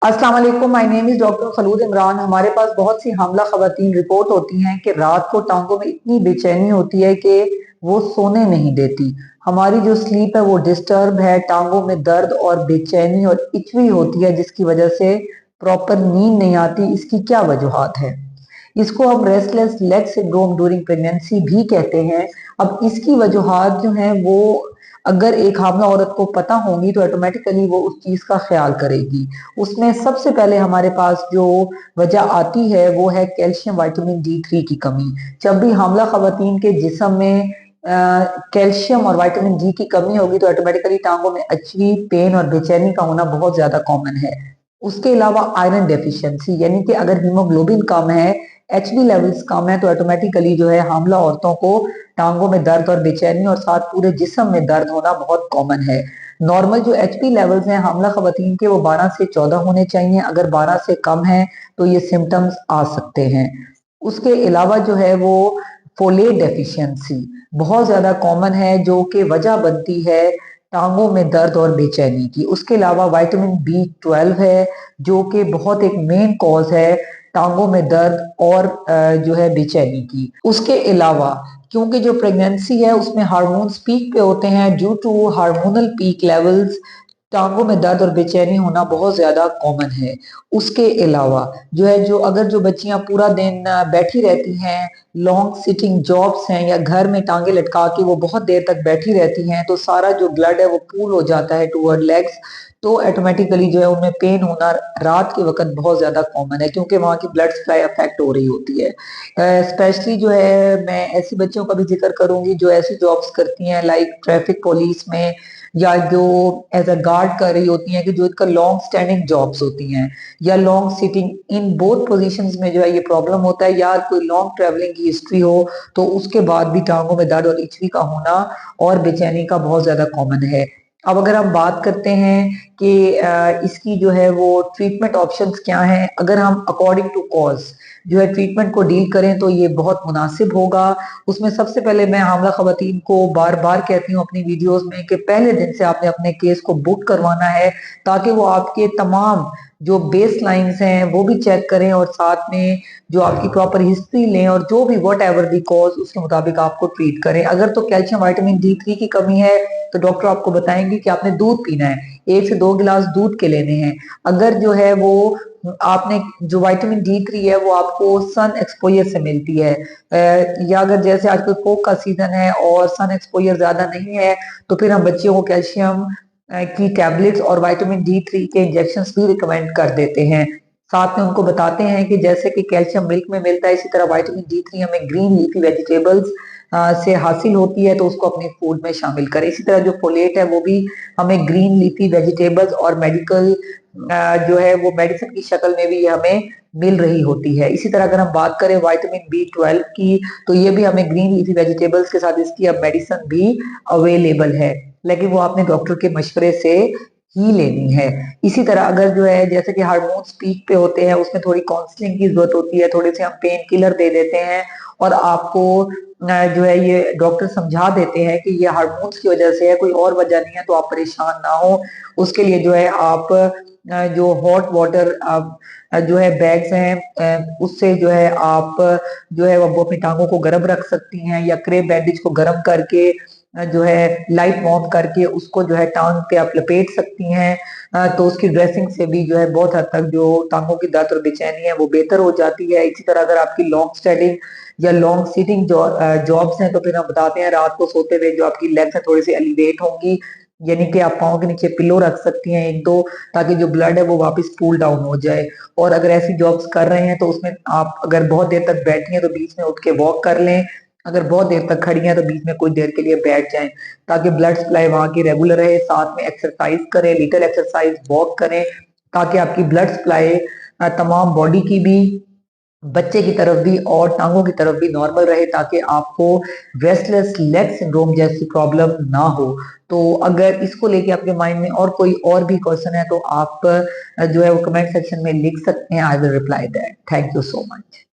अस्सलाम वालेकुम, my name is doctor Khalood Imran. हमारे पास बहुत सी हामला खवातीन रिपोर्ट होती हैं कि रात को टांगों में इतनी बेचैनी होती है कि वो सोने नहीं देती। हमारी जो स्लीप है वो डिस्टर्ब है, टांगों में दर्द और बेचैनी और इचवी होती है जिसकी वजह से प्रॉपर नींद नहीं आती। इसकी क्या वजूहात है? इसको हम restless leg syndrome during pregnancy भी कहते हैं। अब इसकी वजूहात जो हैं वो अगर एक हामला औरत को पता होंगी तो ऑटोमेटिकली वो उस चीज का ख्याल करेगी। उसमें सबसे पहले हमारे पास जो वजह आती है वो है कैल्शियम विटामिन D3 की कमी। जब भी हामला खवातीन के जिस्म में कैल्शियम और विटामिन डी की कमी होगी तो ऑटोमेटिकली टांगों में अचवी, पेन और बेचैनी का होना बहुत ज्यादा कॉमन है। उसके अलावा आयरन डेफिशिएंसी, यानी कि अगर हीमोग्लोबिन कम है, एचबी लेवल्स कम है, तो ऑटोमेटिकली जो है हामला औरतों को टांगों में दर्द और बेचैनी और साथ पूरे जिस्म में दर्द होना बहुत कॉमन है। नॉर्मल जो एचपी लेवल्स हैं हामला खवातीन के वो 12 से 14 होने चाहिए। अगर 12 से कम है तो ये सिम्टम्स आ सकते हैं। उसके अलावा जो है वो फोलेट डेफिशिएंसी बहुत ज्यादा कॉमन है जो कि वजह बनती है टांगों में दर्द और बेचैनी की। उसके अलावा विटामिन B12 है जो कि बहुत एक मेन कॉज है टांगों में दर्द और जो है बेचैनी की। उसके अलावा क्योंकि जो प्रेगनेंसी है उसमें हार्मोन्स पीक पे होते हैं, due to hormonal peak levels टांगों में दर्द और बेचैनी होना बहुत ज्यादा कॉमन है। उसके अलावा जो है जो अगर जो बच्चियां पूरा दिन बैठी रहती हैं, लॉन्ग सिटिंग जॉब्स हैं, या घर में टांगे लटका के वो बहुत देर तक बैठी रहती हैं, तो सारा जो ब्लड है वो पूल हो जाता है टूवर्ड लेग्स। तो ऑटोमेटिकली जो है उनमें पेन होना रात के वक्त बहुत ज्यादा कॉमन है क्योंकि वहां की ब्लड सप्लाई अफेक्ट हो रही होती है। स्पेशली जो है मैं ऐसी बच्चियों का भी जिक्र करूंगी जो ऐसी जॉब्स करती हैं लाइक ट्रैफिक पुलिस में, या जो एज अ गार्ड कर रही होती हैं, कि जो इनका लॉन्ग स्टैंडिंग जॉब्स होती हैं या long sitting, in both positions में जो है ये प्रॉब्लम होता है। या कोई लॉन्ग ट्रेवलिंग की हिस्ट्री हो तो उसके बाद भी टांगों में दर्द और इचवी का होना और बेचैनी का बहुत ज्यादा कॉमन है। अब अगर हम बात करते हैं कि इसकी जो है वो ट्रीटमेंट ऑप्शंस क्या हैं, अगर हम अकॉर्डिंग टू कॉज जो है ट्रीटमेंट को डील करें तो ये बहुत मुनासिब होगा। उसमें सबसे पहले मैं हामला खवातीन को बार बार कहती हूँ अपनी वीडियोस में कि पहले दिन से आपने अपने केस को बुक करवाना है ताकि वो आपके तमाम जो बेस लाइन्स हैं वो भी चेक करें और साथ में जो आपकी प्रॉपर हिस्ट्री लें और जो भी वट एवर दी कॉज उसके मुताबिक आपको ट्रीट करें। अगर तो कैल्शियम विटामिन D3 की कमी है तो डॉक्टर आपको बताएंगे कि आपने दूध पीना है, 1 से 2 गिलास दूध के लेने हैं। अगर जो है वो आपने जो विटामिन D3 है वो आपको सन एक्सपोजर से मिलती है, या अगर जैसे आजकल फोक का सीजन है और सन एक्सपोजर ज्यादा नहीं है तो फिर हम बच्चियों को कैल्शियम की टैबलेट्स और विटामिन D3 के इंजेक्शंस भी रिकमेंड कर देते हैं। साथ में उनको बताते हैं कि जैसे कि कैल्शियम मिल्क में मिलता है इसी तरह विटामिन D3 हमें ग्रीन लीफी वेजिटेबल्स से हासिल होती है, तो उसको अपने फूड में शामिल करें। इसी तरह जो फोलेट है वो भी हमें ग्रीन लीफी वेजिटेबल्स और मेडिकल जो है वो मेडिसिन की शक्ल में भी हमें मिल रही होती है। इसी तरह अगर हम बात करें विटामिन B12 की तो ये भी हमें ग्रीन लीफी वेजिटेबल्स के साथ इसकी अब मेडिसिन भी अवेलेबल है, लेकिन वो आपने डॉक्टर के मशवरे से ही लेनी है। इसी तरह अगर जो है जैसे कि हार्मोन्स पीक पे होते हैं उसमें थोड़ी काउंसलिंग की जरूरत होती है, थोड़े से हम पेन किलर दे देते हैं और आपको जो है ये डॉक्टर समझा देते हैं कि ये हार्मोन्स की वजह से है, कोई और वजह नहीं है, तो आप परेशान ना हो। उसके लिए जो है आप जो हॉट वाटर जो है बैग्स हैं उससे जो है आप जो है वो अपनी टांगों को गर्म रख सकती हैं, या क्रेप बैंडेज को गर्म करके जो है लाइट वार्म करके उसको जो है टांग पे आप लपेट सकती हैं। तो उसकी ड्रेसिंग से भी जो है बहुत हद तक जो टांगों की दर्द और बेचैनी है वो बेहतर हो जाती है। इसी तरह अगर आपकी लॉन्ग स्टैंडिंग या लॉन्ग सीटिंग जॉब्स हैं तो फिर हम बताते हैं रात को सोते हुए जो आपकी लेग्स है थोड़ी सी एलिवेट होंगी, यानी कि आप पाँव के नीचे पिलो रख सकती हैं 1-2, ताकि जो ब्लड है वो वापस कूल डाउन हो जाए। और अगर ऐसी जॉब्स कर रहे हैं तो उसमें आप अगर बहुत देर तक बैठी हैं तो बीच में उठ के वॉक कर लें, अगर बहुत देर तक खड़ी हैं तो बीच में कुछ देर के लिए बैठ जाएं ताकि ब्लड सप्लाई वहां की रेगुलर रहे। साथ में एक्सरसाइज करें, लिटिल एक्सरसाइज वॉक करें, ताकि आपकी ब्लड सप्लाई तमाम बॉडी की भी, बच्चे की तरफ भी और टांगों की तरफ भी नॉर्मल रहे, ताकि आपको रेस्टलेस लेग सिंड्रोम जैसी प्रॉब्लम ना हो। तो अगर इसको लेके आपके माइंड में और कोई और भी क्वेश्चन है तो आप जो है वो कमेंट सेक्शन में लिख सकते हैं। I will reply that. Thank you so much.